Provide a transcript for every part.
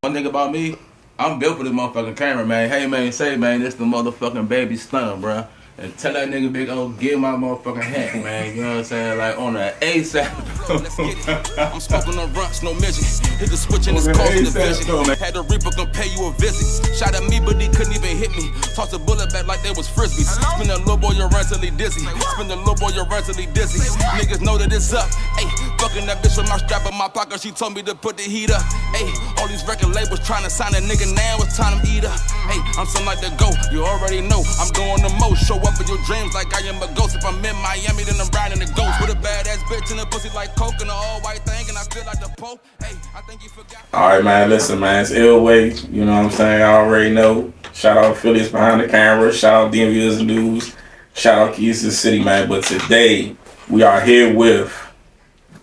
One thing about me, I'm built for this motherfucking camera, man. Hey, man, say, man, this the motherfucking baby stunner, bro. And tell that nigga Big O, get my motherfucking hat, man. You know what I'm saying? Like, on the ASAP. Let's get it. I'm smoking on runts, no midget. Hit the switch and it's causing the vision. Had the Reaper come pay you a visit. Shot at me, but he couldn't even hit me. Tossed a bullet back like they was frisbees. Spin a little boy, you run till he dizzy. Spin a little boy, you run till he dizzy. Niggas know that it's up. Ayy, fucking that bitch with my strap in my pocket. She told me to put the heat up. Ayy, all these record labels trying to sign a nigga now. It's time to eat up. Ayy, I'm something like the GOAT. You already know I'm doing the most. Show up in your dreams like I am a ghost. If I'm in Miami, then I'm riding the ghost. With a badass bitch in the pussy like coke and an all white thing, and I feel like the Pope. Hey, I think you forgot. All right, man. Listen, man. It's Elway. You know what I'm saying? I already know. Shout out Phillies behind the camera. Shout out DMV's News. Shout out Keys to the City, man. But today we are here with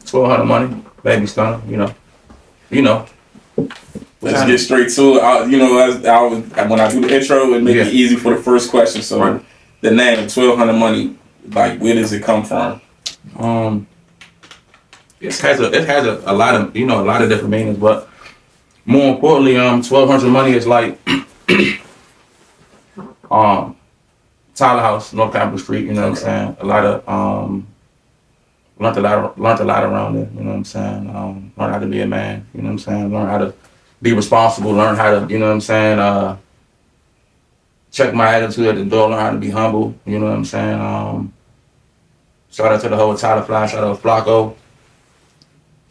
1200 money, baby stunner. You know. Let's get straight to it. When I do the intro, it make it easy for the first question. So the name 1200 money, like where does it come from? It has a lot of a lot of different meanings, but more importantly, 1200 money is like Tyler House, North Capitol Street. You know what I'm saying? A lot of learned a lot around it. You know what I'm saying? Learn how to be a man. You know what I'm saying? Learn how to be responsible. Learn how to you know what I'm saying? Check my attitude at the door. Learn how to be humble. You know what I'm saying? Shout out to the whole Tyler Fly. Shout out Flacco.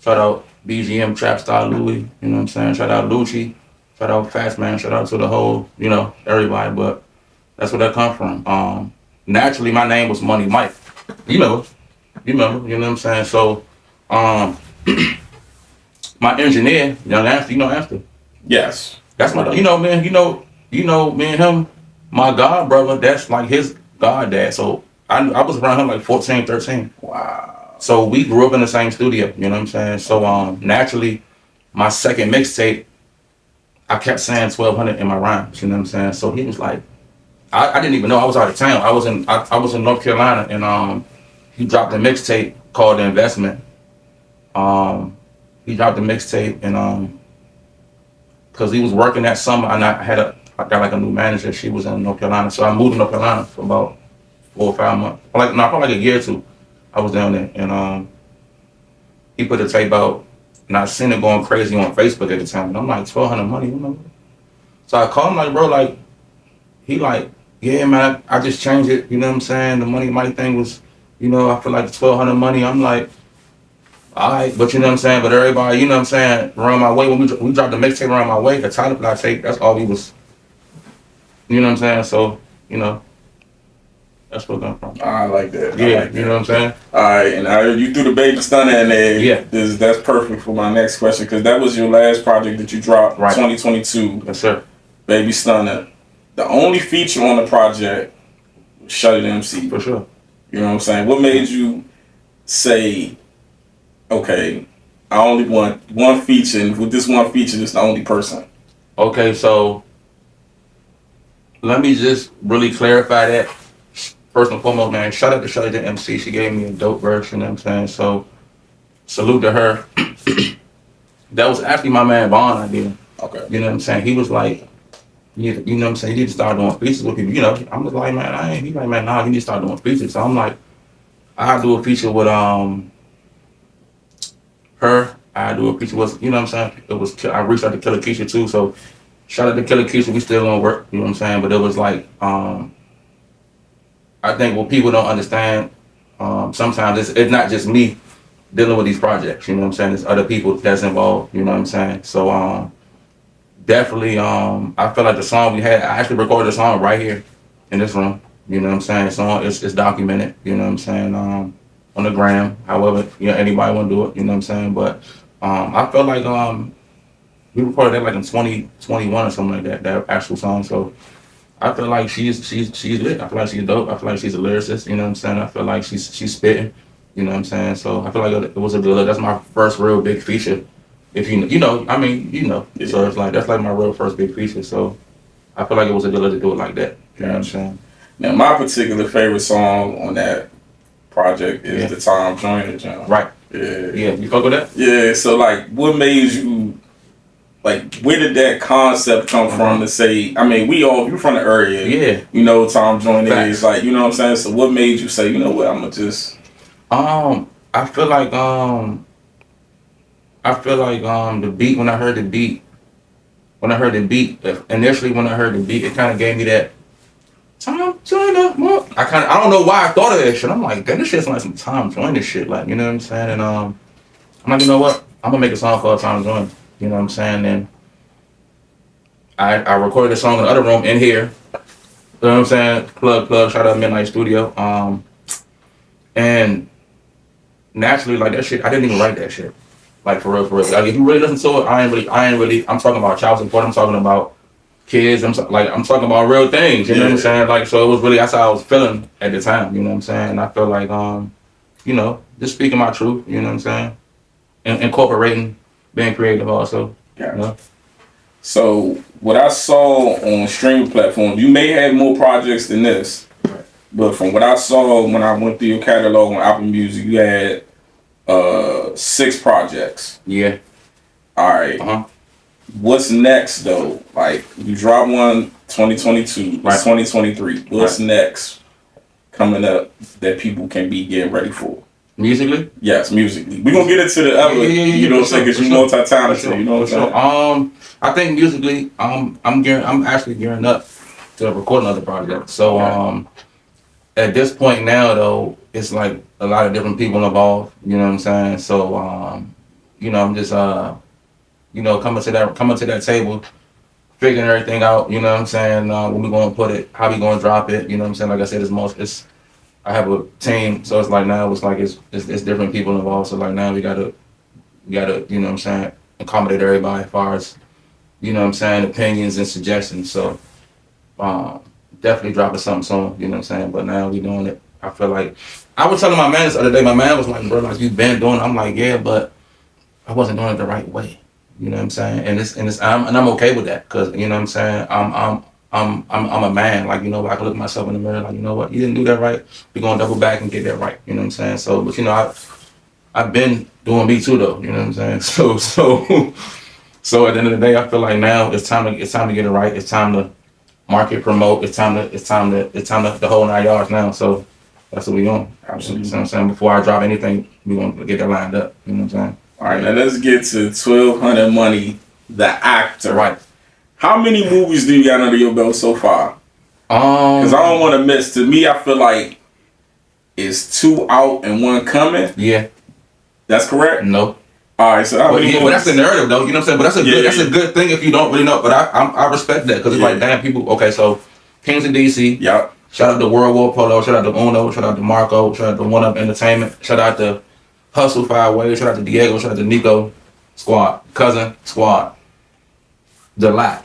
Shout out BGM, Trap Star Louis, you know what I'm saying? Shout out Lucci, shout out Fast Man, shout out to the whole, everybody, but that's where that come from. Naturally, my name was Money Mike. You know what I'm saying? So, my engineer, Young Amster, you know Amster? Yes. That's my, man, me and him, my god brother, that's like his god dad. So, I was around him like 14, 13. Wow. So we grew up in the same studio, you know what I'm saying? So naturally, my second mixtape, I kept saying 1200 in my rhymes, you know what I'm saying? So he was like, I didn't even know I was out of town. I was in North Carolina, and he dropped a mixtape called The Investment. He dropped the mixtape, and because he was working that summer, and I got like a new manager. She was in North Carolina, so I moved to North Carolina for about 4 or 5 months, probably like a year or two. I was down there, and he put the tape out, and I seen it going crazy on Facebook at the time, and I'm like, 1200 money, you know? So I called him like, bro, like, he like, yeah, man, I just changed it, you know what I'm saying? The Money Mike thing was, I feel like the 1200 money. I'm like, all right, but you know what I'm saying? But everybody, you know what I'm saying, around my way, when we dropped the mixtape around my way, the Tyler Fly tape, that's all we was, you know what I'm saying? So, that's where it come from. I like that. Yeah, like that. You know what I'm saying? All right, and you threw the baby stunner in there. Yeah. That's perfect for my next question, because that was your last project that you dropped, right. 2022. Yes, sir. Baby stunner. The only feature on the project was Shut It MC. For sure. You know what I'm saying? What made you say, okay, I only want one feature, and with this one feature, this is the only person? Okay, so let me just really clarify that. First and foremost, man, shout out to Shut It MC. She gave me a dope verse, you know what I'm saying? So, salute to her. That was actually my man Vaughn idea. Okay. You know what I'm saying? He was like, you know what I'm saying? You need to start doing features with people. I was like, man, he's like, man, nah, you need to start doing features. So I'm like, I do a feature with her. I do a feature with, you know what I'm saying? I reached out to Killer Keisha too. So, shout out to Killer Keisha. We still gonna work, you know what I'm saying? But it was like, I think what people don't understand, sometimes it's not just me dealing with these projects, you know what I'm saying? There's other people that's involved, you know what I'm saying? So definitely, I feel like the song we had, I actually recorded the song right here in this room, you know what I'm saying? It's documented, you know what I'm saying? On the gram, however, anybody want to do it, you know what I'm saying? But I felt like we recorded that like in 2021 or something like that actual song. So I feel like she's lit. I feel like she's dope. I feel like she's a lyricist, you know what I'm saying? I feel like she's spitting, you know what I'm saying? So I feel like it was a good, that's my first real big feature. If So it's like, that's like my real first big feature. So I feel like it was a good look to do it like that. You know what I'm saying? Now, my particular favorite song on that project is The Tom Joyner Jam. Right. Yeah. Yeah, you fuck with that? Yeah, so like, what made you like, where did that concept come from to say, I mean, you from the area. Yeah. You know, Tom Joyner Facts. is like, you know what I'm saying? So what made you say, you know what, I'm gonna just. I feel like the beat, when I heard the beat, initially when I heard the beat, it kind of gave me that Tom Joyner. I don't know why I thought of that shit. I'm like, damn, this shit's like some Tom Joyner shit, like, you know what I'm saying? And I'm like, you know what? I'm gonna make a song called Tom Joyner. You know what I'm saying? And I recorded the song in the other room in here. You know what I'm saying? Plug, shout out Midnight Studio. And naturally, like, that shit, I didn't even write that shit. Like, for real. Like, if you really listen to it, I ain't really, I'm talking about child support, I'm talking about kids, I'm talking about real things, you know what I'm saying? Like, so it was really, that's how I was feeling at the time, you know what I'm saying? And I feel like, you know, just speaking my truth, you know what I'm saying? And incorporating, being creative also, you know? So, what I saw on streaming platforms, you may have more projects than this, but from what I saw when I went through your catalog on Apple Music, you had 6 projects. Yeah. All right. What's next though? Like, you dropped one 2022, Right. 2023. What's next coming up that people can be getting ready for? Musically? Yes, musically. We're gonna get into the other, you know what I'm saying, because you multi-talented, you know what I'm saying? I think musically, I'm actually gearing up to record another project. So at this point now though, it's like a lot of different people involved, you know what I'm saying? So you know, I'm just you know, coming to that table, figuring everything out, you know what I'm saying, when we gonna put it, how we gonna drop it, you know what I'm saying? Like I said, I have a team, so it's like now it's different people involved. So like now we gotta, you know what I'm saying, accommodate everybody as far as, you know what I'm saying, opinions and suggestions. So definitely dropping something soon, you know what I'm saying. But now we doing it. I feel like I was telling my man this other day. My man was like, "Bro, like, you've been doing it." I'm like, "Yeah, but I wasn't doing it the right way." You know what I'm saying? And I'm okay with that, because you know what I'm saying. I'm a man, like, you know, I can look myself in the mirror, like, you know what, you didn't do that right. We're gonna double back and get that right. You know what I'm saying? So, but you know, I've been doing me too though. You know what I'm saying? So at the end of the day, I feel like now it's time to get it right. It's time to market, promote. It's time to the whole 9 yards now. So that's what we on. Absolutely. You know what I'm saying? Before I drop anything, we gonna get that lined up. You know what I'm saying? All right, now let's get to 1200 Money, the actor. Right. How many movies do you got under your belt so far? Because I don't want to miss. To me, I feel like it's 2 out and 1 coming. Yeah. That's correct? No. All right, so but that's the narrative though. You know what I'm saying? But that's a good thing if you don't really know. But I respect that, because it's like, damn, people. Okay, so Kings of DC. Yeah. Shout out to World War Polo. Shout out to Uno. Shout out to Marco. Shout out to One Up Entertainment. Shout out to Hustle 5 Ways. Shout out to Diego. Shout out to Nico Squad. Cousin Squad. The Lot.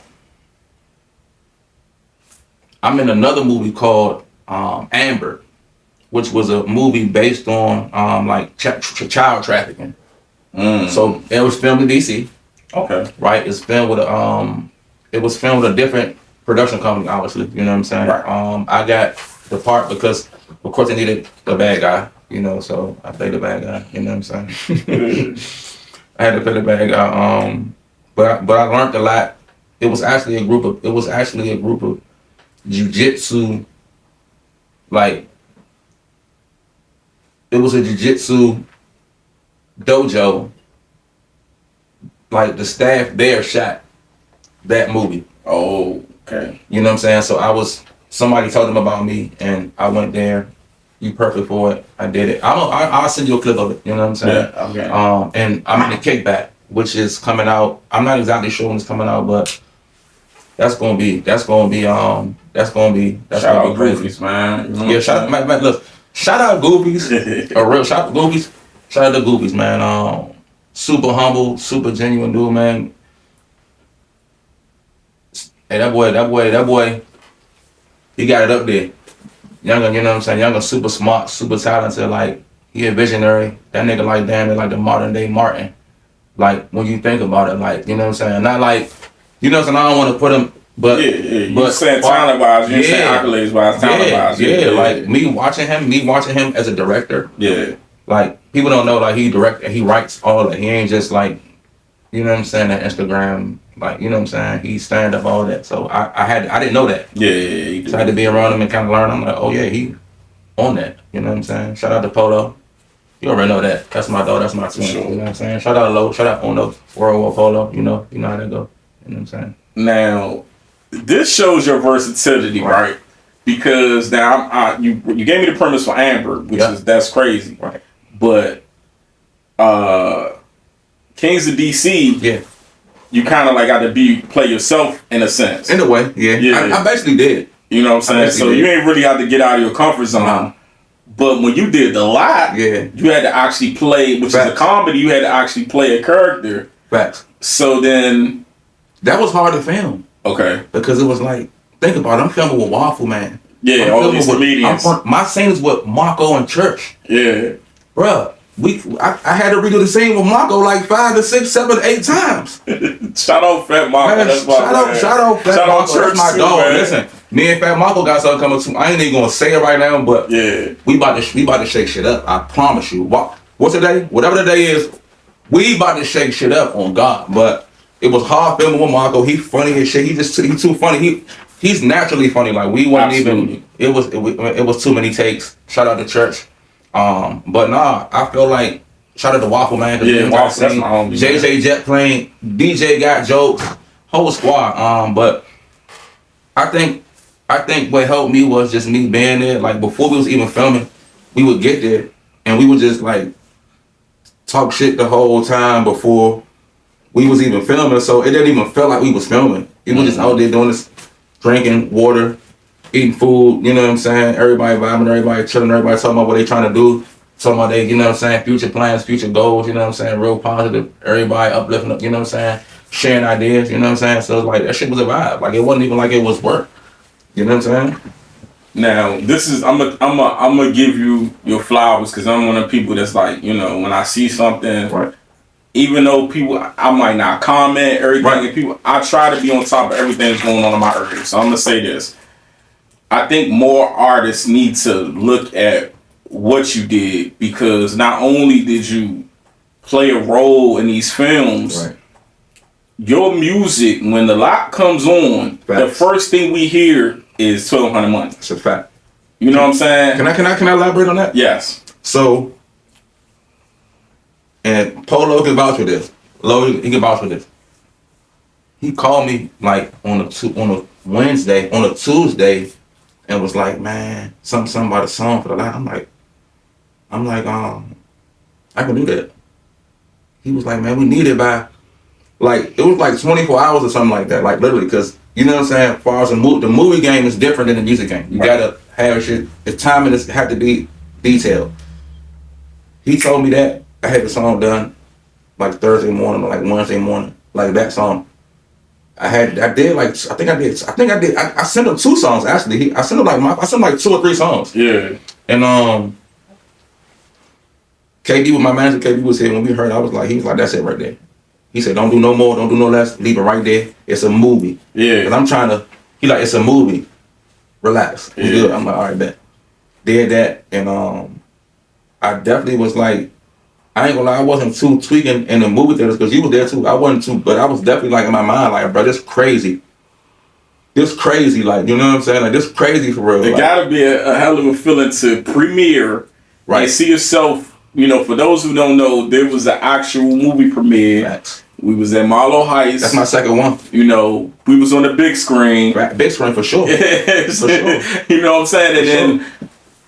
I'm in another movie called Amber, which was a movie based on like child trafficking. So it was filmed in DC. Okay. Right. It's filmed with a different production company, obviously. You know what I'm saying? Right. I got the part because of course they needed the bad guy. You know, so I played the bad guy. You know what I'm saying? I had to play the bad guy. But I learned a lot. It was actually a group of jiu-jitsu, like, it was a jiu-jitsu dojo. Like, the staff there shot that movie. Oh, okay. You know what I'm saying? So somebody told them about me, and I went there. You perfect for it. I did it. I'll send you a clip of it. You know what I'm saying? Yeah, okay. And I'm in the Kickback, which is coming out. I'm not exactly sure when it's coming out, but that's gonna be shout out crazy. Goofies, man. You know Yeah, shout out Goofies. A real shout out Goofies. Shout out to Goofies, man. Super humble, super genuine dude, man. Hey, that boy, he got it up there. Younger, you know what I'm saying? Younger, super smart, super talented. Like, he a visionary. That nigga, like, damn, they're like the modern day Martin. Like, when you think about it, like, you know what I'm saying? Not like, you know what I'm saying? I don't want to put him, but you saying talent wise, you saying accolades wise, talent wise. Yeah, like me watching him as a director. Yeah. Like, people don't know, like, he writes all that. He ain't just like, you know what I'm saying, that Instagram Like, you know what I'm saying? He stand up, all that. So I didn't know that. Yeah. So I had to be around him and kind of learn. I'm like, oh yeah, he on that. You know what I'm saying? Shout out to Polo. You already know that. That's my dog. That's my twin. Sure. You know what I'm saying? Shout out to Lo. Shout out Ono. World War Polo. You know how that go. You know what I'm saying? Now, this shows your versatility, right? Because now you gave me the premise for Amber, which is that's crazy. Right. But Kings of DC, yeah, you kind of like got to play yourself in a sense. In a way, yeah. I basically did. You know what I'm saying? So you ain't really had to get out of your comfort zone. But when you did The Lot, you had to actually play, which Facts. is a comedy, you had to actually play a character. Facts. So then... That was hard to film. Okay. Because it was like, think about it, I'm filming with Waffle Man. Yeah, all these comedians. My scene is with Marco in church. Yeah. Bruh, I had to redo the scene with Marco like 5 to 6, 7, 8 times. Shout out Fat Marco. Man, shout out Fat Marco. That's my dog. Man. Listen, me and Fat Marco got something coming too. I ain't even gonna say it right now, but we about to shake shit up. I promise you. What's the day? Whatever the day is, we about to shake shit up on God. But it was hard filming with Marco. He funny as shit. He too funny. He's naturally funny. Like we wasn't even. It was too many takes. Shout out to church. But nah, I feel like shout out to Waffle Man. Yeah, Waffle, that's my homie. JJ Jet playing, DJ got jokes, whole squad. But I think what helped me was just me being there. Like before we was even filming, we would get there and we would just like talk shit the whole time before we was even filming. So it didn't even feel like we was filming. We was just out there doing this, drinking water, eating food, you know what I'm saying? Everybody vibing, everybody chilling, everybody talking about what they trying to do. Talking about they, you know what I'm saying, future plans, future goals, you know what I'm saying? Real positive. Everybody uplifting, you know what I'm saying? Sharing ideas, you know what I'm saying? So it's like, that shit was a vibe. Like, it wasn't even like it was work. You know what I'm saying? Now, this is, I'm gonna give you your flowers because I'm one of the people that's like, you know, when I see something, even though people, I might not comment everything, and people, I try to be on top of everything that's going on in my area. So I'm gonna say this. I think more artists need to look at what you did because not only did you play a role in these films, your music, when The Lot comes on, the first thing we hear is 1200 Money. It's a fact. You know what I'm saying? Can I elaborate on that? Yes. So, and Polo can vouch for this. Lo, he can vouch for this. He called me like on a Wednesday, on a Tuesday, and was like, man, something about a song for The Lot. I'm like, I can do that. He was like, man, we need it by, like, it was like 24 hours or something like that, like literally, because, you know what I'm saying, as far as the movie game is different than the music game. You gotta have shit, the timing had to be detailed. He told me that, I had the song done like Thursday morning or like Wednesday morning, like that song. I sent him 2 songs actually. I sent him like 2 or 3 songs. Yeah. And KB with my manager, KB was here when we heard. He was like, that's it right there. He said, don't do no more, don't do no less, leave it right there. It's a movie. Yeah. Cause I'm trying to. He like, it's a movie. Relax. Yeah. Good. I'm like, all right, bet. Did that, and I definitely was like, I ain't gonna lie, I wasn't too tweaking in the movie theaters because you was there too. I wasn't too, but I was definitely like in my mind, like, bro, this crazy. This crazy, like, you know what I'm saying? Like, this crazy for real. It gotta be a hell of a feeling to premiere and see yourself. You know, for those who don't know, there was an actual movie premiere. Facts. We was at Marlowe Heights. That's my second one. You know, we was on the big screen. Big screen for sure. For sure. You know what I'm saying? And then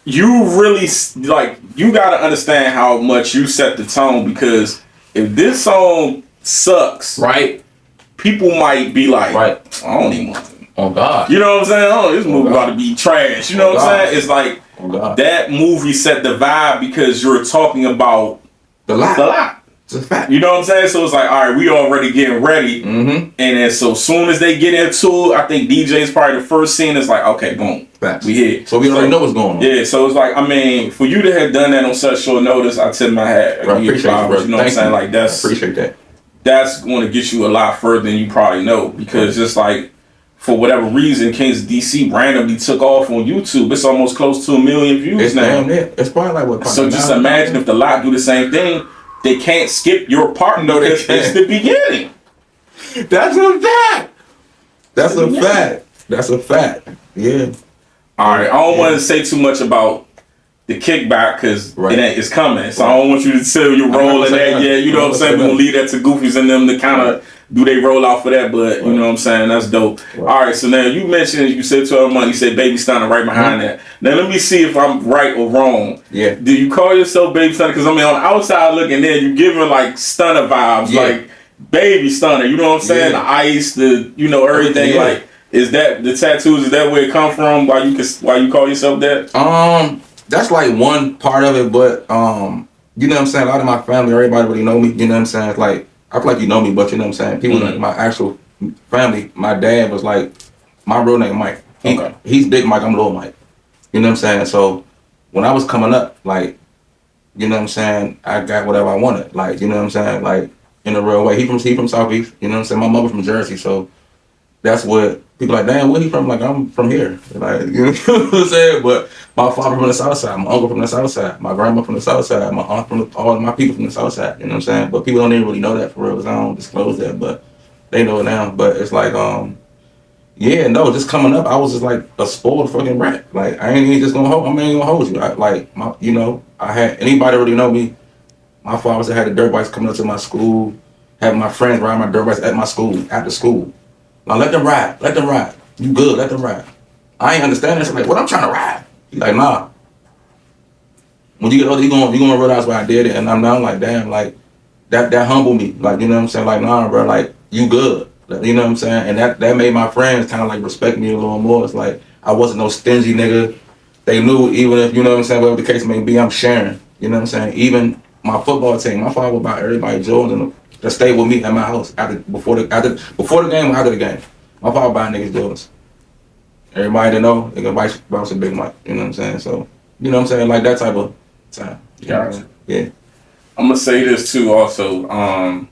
you really, like, you got to understand how much you set the tone because if this song sucks, people might be like, I don't even want to. Oh, God. You know what I'm saying? Oh, this movie about to be trash. You know what I'm saying? It's like, that movie set the vibe because you're talking about The Lot. The Lot. It's a fact. You know what I'm saying? So it's like, all right, we already getting ready. Mm-hmm. And then so soon as they get into it, I think DJ's probably the first scene is like, okay, boom. Facts. We here. So we already know what's going on. Yeah, so it's like, I mean, for you to have done that on such short notice, I tip my hat. Bro, I appreciate it, bro. You know what I'm saying? Like, I appreciate that. That's going to get you a lot further than you probably know because just like, for whatever reason, Kings of DC randomly took off on YouTube. It's almost close to 1 million views now. Damn it. It's probably like what? So just imagine if The Lot do the same thing. They can't skip your part because it's the beginning. That's a fact. That's a fact. That's a fact. Yeah. All right, I don't want to say too much about the kickback because it's coming. So I don't want you to tell your role in that. Yeah, you know what I'm saying? We're going to leave that to Goofies and them to kind of do they roll out for that. But you know what I'm saying? That's dope. All right, so now you mentioned, you said 12 months. You said Baby Stunner right behind that. Now let me see if I'm right or wrong. Yeah. Do you call yourself Baby Stunner? Because I mean, on the outside looking in, you're giving like Stunner vibes. Like Baby Stunner. You know what I'm saying? The ice, the, you know, everything. Like, is that the tattoos? Is that where it come from? Why you call yourself that? That's like one part of it, but you know what I'm saying? A lot of my family, everybody really know me. You know what I'm saying? It's like, I feel like you know me, but you know what I'm saying? People like my actual family. My dad was like, my real name Mike. He's Big Mike. I'm Little Mike. You know what I'm saying? So when I was coming up, like, you know what I'm saying? I got whatever I wanted. Like, you know what I'm saying? Like, in a real way. He from Southeast. You know what I'm saying? My mother from Jersey, so that's what people like, damn, where he from? Like, I'm from here. Like, you know what I'm saying? But my father from the South Side, my uncle from the South Side, my grandma from the South Side, my aunt from all my people from the South Side. You know what I'm saying? But people don't even really know that for real, because I don't disclose that, but they know it now. But it's like, just coming up, I was just like a spoiled fucking rat. Like, I ain't even just gonna hold you. I had anybody already know me. My father had the dirt bikes coming up to my school, having my friends ride my dirt bikes at my school, after school. Now let them ride. You good, let them ride. I ain't understand this. I'm like, what, I'm trying to ride? He's like, nah. When you get older, you gonna realize why I did it. And I'm now like, damn, like, that humbled me. Like, you know what I'm saying? Like, nah, bro, like, you good. You know what I'm saying? And that made my friends kind of like respect me a little more. It's like, I wasn't no stingy nigga. They knew, even if, you know what I'm saying, whatever the case may be, I'm sharing. You know what I'm saying? Even my football team, my father would buy everybody Jordans to stay with me at my house before the game or after the game. My father buying niggas Jordans. Everybody that know, they can buy some Big Mike. You know what I'm saying? So, you know what I'm saying? Like that type of time. Gotcha. Yeah. I'm gonna say this too also. I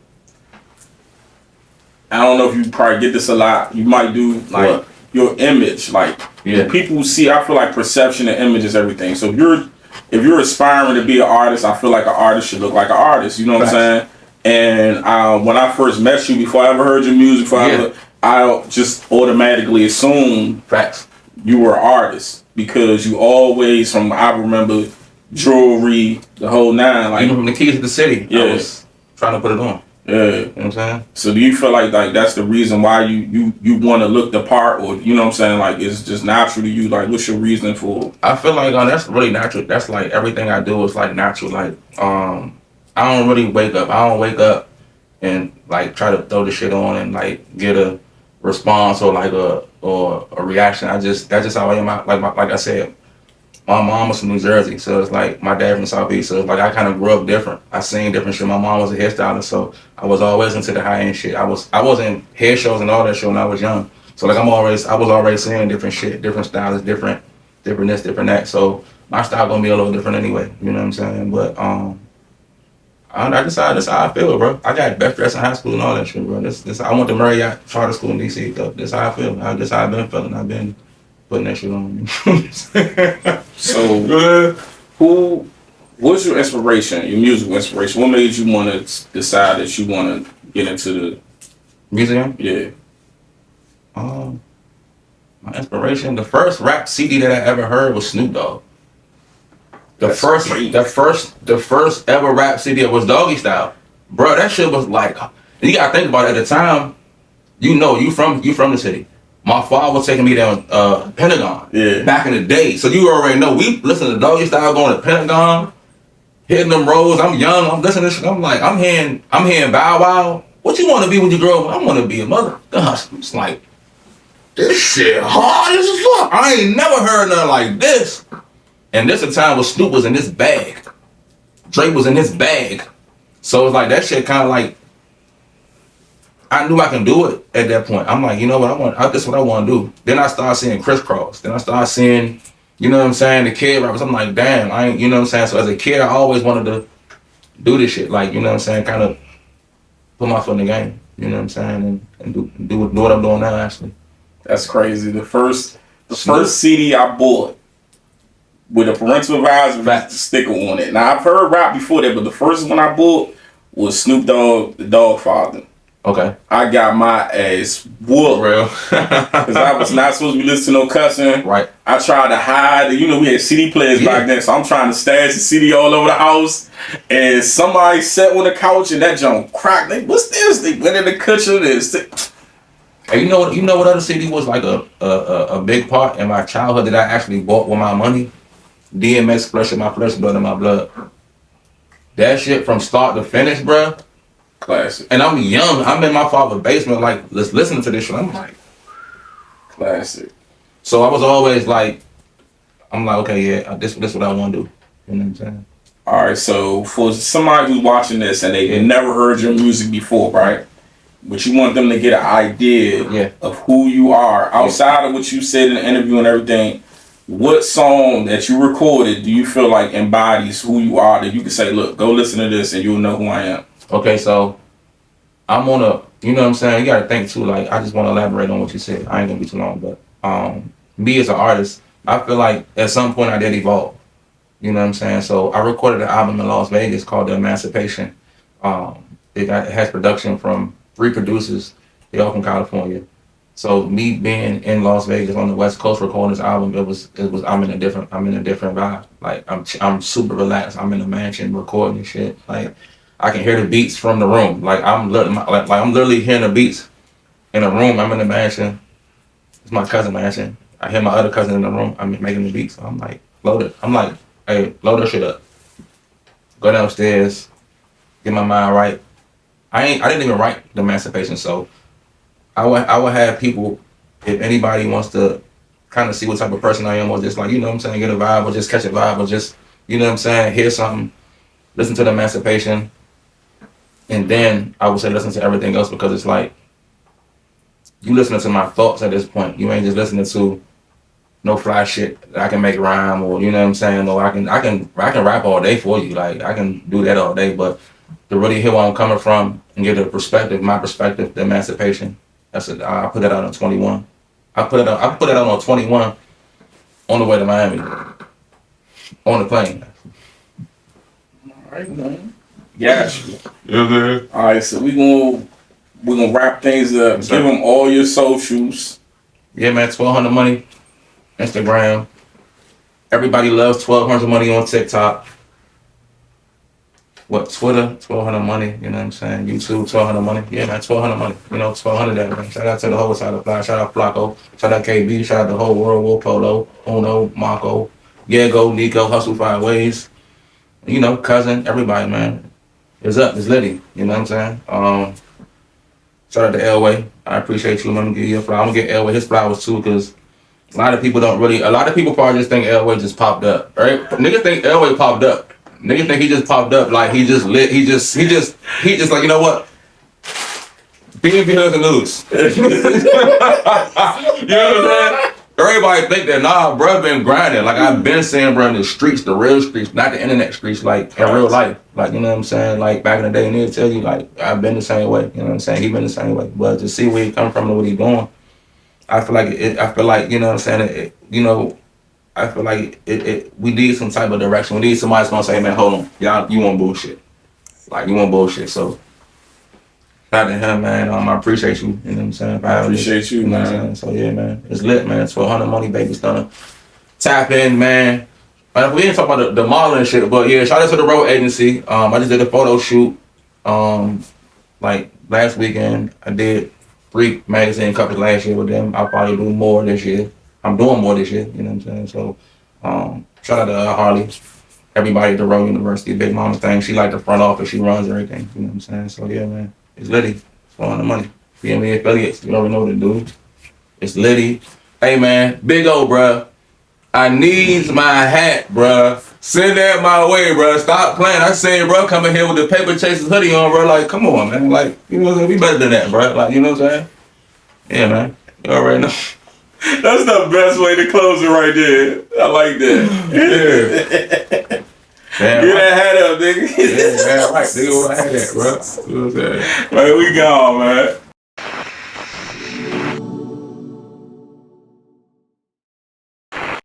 don't know if you probably get this a lot. You might do like your image. Like people see, I feel like perception and image is everything. So if you're aspiring to be an artist, I feel like an artist should look like an artist. You know what I'm saying? And when I first met you, before I ever heard your music, I just automatically assumed you were an artist because you always, I remember jewelry, the whole nine. Like, even from the keys to the city, I was trying to put it on. Yeah. You know what I'm saying? So do you feel like that's the reason why you want to look the part, or you know what I'm saying? Like, it's just natural to you? Like, what's your reason for? I feel like that's really natural. That's like everything I do is like natural. Like, I don't really wake up. I don't wake up and like try to throw the shit on and like get a response or like a reaction. that's just how I am. Like I said, my mom was from New Jersey, so it's like my dad from Southeast. So it's like I kind of grew up different. I seen different shit. My mom was a hairstylist, so I was always into the high end shit. I was in hair shows and all that shit when I was young. So like I was already seeing different shit, different styles, different this, different that. So my style gonna be a little different anyway. You know what I'm saying? But I decided that's how I feel, bro. I got best dress in high school and all that shit, bro. This I went to Marriott Charter School in DC. So this how I feel. This how I've been feeling. I've been putting that shit on. So, what's your inspiration? Your musical inspiration? What made you want to decide that you want to get into the museum? Yeah. My inspiration. The first rap CD that I ever heard was Snoop Dogg. The first ever rap CD was Doggy Style, bro. That shit was like, you gotta think about it. At the time, you from the city. My father was taking me down Pentagon. Yeah. Back in the day, so you already know we listened to Doggy Style going to Pentagon, hitting them roads. I'm young. I'm listening to shit. I'm like, I'm hearing Bow Wow. What you want to be when you grow up? I want to be a mother. Gosh, it's like this shit hard as fuck. I ain't never heard nothing like this. And this the time when Snoop was in this bag. Drake was in his bag. So it's like that shit kind of like, I knew I can do it at that point. I'm like, you know what, that's what I want to do. Then I started seeing Crisscross. Then I started seeing, you know what I'm saying, the kid rappers. I'm like, damn, I ain't, you know what I'm saying? So as a kid, I always wanted to do this shit. Like, you know what I'm saying, kind of put my foot in the game. You know what I'm saying? And do what I'm doing now, actually. That's crazy. The first CD I bought with a parental advisory sticker on it. Now I've heard rap before that, but the first one I bought was Snoop Dogg, the Dog Father. Okay. I got my ass whooped. Real. Because I was not supposed to be listening to no cussing. Right. I tried to hide. You know, we had CD players back then, so I'm trying to stash the CD all over the house. And somebody sat on the couch and that junk cracked. They, what's this? They went in the kitchen and Hey, you know what other CD was like a big part in my childhood that I actually bought with my money? DMX, Flesh of My Flesh, Blood of My Blood. That shit from start to finish, bruh. Classic. And I'm young. I'm in my father's basement, like, listening to this shit. I'm like, classic. So I was always like, I'm like, okay, yeah, this what I want to do. You know what I'm saying? All right, so for somebody who's watching this and they never heard your music before, right? But you want them to get an idea of who you are outside of what you said in the interview and everything. What song that you recorded do you feel like embodies who you are that you can say, look, go listen to this and you'll know who I am? Okay, so I'm on a, you know what I'm saying? You got to think too, like, I just want to elaborate on what you said. I ain't going to be too long, but me as an artist, I feel like at some point I did evolve. You know what I'm saying? So I recorded an album in Las Vegas called Emancipation. It has production from 3 producers. They all from California. So me being in Las Vegas on the West Coast recording this album, it was I'm in a different vibe. Like I'm super relaxed. I'm in a mansion recording and shit. Like I can hear the beats from the room. Like I'm literally hearing the beats in a room. I'm in the mansion. It's my cousin mansion. I hear my other cousin in the room. I'm making the beats. So I'm like, load it. I'm like, hey, load that shit up. Go downstairs, get my mind right. I didn't even write the Emancipation, so I would have people, if anybody wants to kind of see what type of person I am, or just like, you know what I'm saying, get a vibe, or just catch a vibe, or just, you know what I'm saying, hear something, listen to the Emancipation, and then I would say listen to everything else, because it's like, you listening to my thoughts at this point. You ain't just listening to no fly shit that I can make rhyme, or you know what I'm saying, or I can rap all day for you, like I can do that all day, but to really hear where I'm coming from and get a perspective, my perspective, the Emancipation. I put that out on 21. I put it out on 21 on the way to Miami. On the plane. Alright, man. Yes. Yeah, Alright, so we're gonna wrap things up. Yes, give them all your socials. Yeah, man, 1200 Money, Instagram. Everybody loves 1200 Money on TikTok. Twitter, 1200 Money, you know what I'm saying? YouTube, 1200 Money. Yeah, man, 1200 Money. You know, 1200 that, man. Shout out to the whole side of Fly. Shout out Flacco. Shout out KB. Shout out the whole world. Will Polo, Uno, Marco, Diego, Nico, Hustle 5 Ways. You know, cousin, everybody, man. It's up. It's litty. You know what I'm saying? Shout out to Elway. I appreciate you. I'm gonna give you a flower. I'm gonna get Elway his flowers too, because a lot of people probably just think Elway just popped up. Right? Niggas think Elway popped up. Niggas think he just popped up, like he just lit, he just like, you know what? Being behind the news. You know what I'm saying? Everybody think that, nah, bro been grinding. Like I've been saying, bro, in the streets, the real streets, not the internet streets, like in real life. Like, you know what I'm saying? Like back in the day, and he'll tell you, like, I've been the same way. You know what I'm saying? He been the same way. But to see where he come from and what he doing, I feel like, you know what I'm saying? I feel like we need some type of direction. We need somebody that's gonna say, hey, man, hold on. Y'all, you want bullshit. Like, you want bullshit. So, shout out to him, man. I appreciate you. You know what I'm saying? I appreciate you, man. So, yeah, man. It's lit, man. 1200 Money, baby stunner. Tap in, man. We didn't talk about the modeling shit, but yeah, shout out to the road agency. I just did a photo shoot. Like, last weekend, I did 3 magazine covers last year with them. I'll probably do more this year. I'm doing more this year, you know what I'm saying? So, shout out to Harley, everybody at the Road University, Big Mama thing. She like the front office, she runs everything, you know what I'm saying? So, yeah, man, it's litty. It's flowing the money. BME affiliates, you already know what to do. It's litty. Hey, man, Big O, bruh. I needs my hat, bruh. Send that my way, bruh. Stop playing. I say, bruh, coming here with the Paper Chasers hoodie on, bruh. Like, come on, man. Like, you know what I'm saying? We better than that, bruh. Like, you know what I'm saying? Yeah, man. You already know. That's the best way to close it right there. I like that. Yeah. Damn Get right. that hat up, nigga. Yeah, man, right. Nigga, where I had that, bro. You know what I'm saying? Man, we gone, man.